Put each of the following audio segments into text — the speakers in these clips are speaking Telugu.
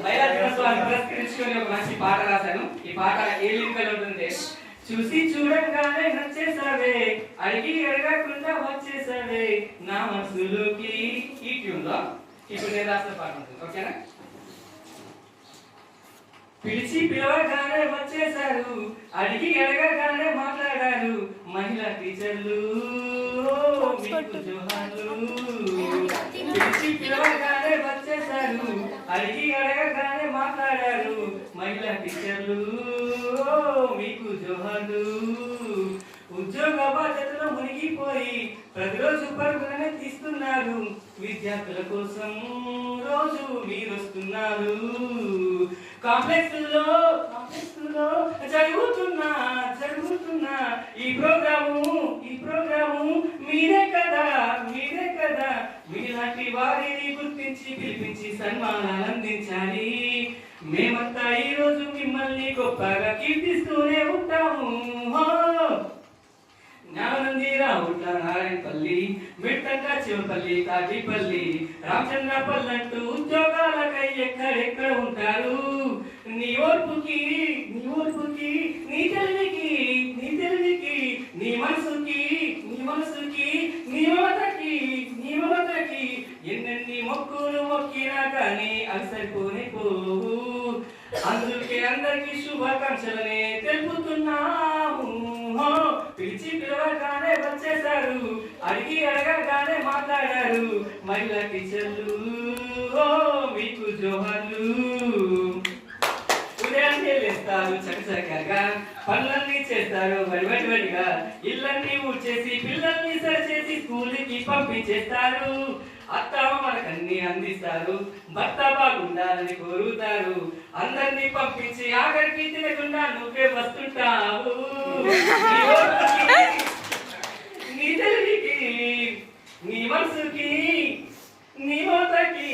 మహిళా దినోత్సవాన్ని పురస్కరించుకొని ఒక మంచి పాట రాశాను. ఈ పాట ఏ లిరికల్ ఉంటుంది? చూసి చూడంగానే నచ్చేసావే, అడిగి అడగకుండా వచ్చేసావే నా మనసులోకి. ఈ ట్యూన్లో ఇప్పుడు నేను రాసిన పాట ఉంటుంది. ఓకేనా? పిలిచి పిలవగానే వచ్చేసారు, అడిగి అడగగానే మాట్లాడారు మహిళా టీచర్లు, మీకు జోహార్లు. పిలిచి పిలవగానే వచ్చేసారు, అడిగి అడగగానే మాట్లాడారు మహిళా టీచర్లు, మీకు జోహార్లు. ఉద్యోగ బాధ్యతలో మునిగిపోయి ప్రతిరోజు పరుగులనే తీస్తున్నారు, విద్యార్థుల కోసం రోజు మీరు వస్తున్నారు. కాంప్లెక్స్ లో జరుగుతున్నా ఈ ప్రోగ్రాము మీరే కదా. మీలాంటి వారిని గుర్తించి పిలిపించి సన్మానాలు అందించాలి. మేమంతా ఈ రోజు మిమ్మల్ని గొప్పగా కీర్తిస్తూనే ఉంటాము. జ్ఞానంది రావుట్ల నారాయణపల్లి, మిట్టంగా చివపల్లి, తాటిపల్లి, రామచంద్రపల్లి అంటూ ఉద్యోగాలకై ఎక్కడెక్కడ ఉంటారు. నీ ఓర్పుకి నీ తెలివికి నీ మనసుకి నీ మమతకి ఎన్నెన్ని మొక్కులు మొక్కినా కానీ అవి సరిపోనే పోవు. అందుకే అందరికీ శుభాకాంక్షలనే తెలుపుతున్నాము. పిలిచి పిలవగానే వచ్చేసారు, అడిగి అడగగానే మాట్లాడారు మహిళా టీచర్లు, మీకు జోహార్లు. ఉదయాన్నే లేస్తారు చకచకగా, పనులన్నీ చేస్తారు వడివడిగా, ఇళ్ళన్నీ ఊడ్చేసి పిల్లల్ని సరిచేసి స్కూల్కి పంపించేస్తారు. అత్తమ్మలకన్నీ అందిస్తారు, భర్త బాగుండాలని కోరుతారు. అందరినీ పంపించి ఆఖరికి తినకుండా నువ్వే వస్తుంటావు. నీ తెలివికి నీ మనసుకి నీ మోతకి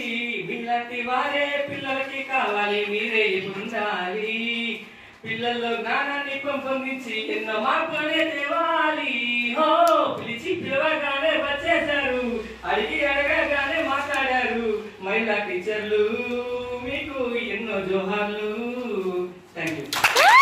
మీలాంటి వారే పిల్లలకి కావాలి, మీరే ఉండాలి. పిల్లల్లో జ్ఞానాన్ని పెంపొందించి ఎన్నో మార్పులనే తేవాలి. పిలిచి పిలవగానే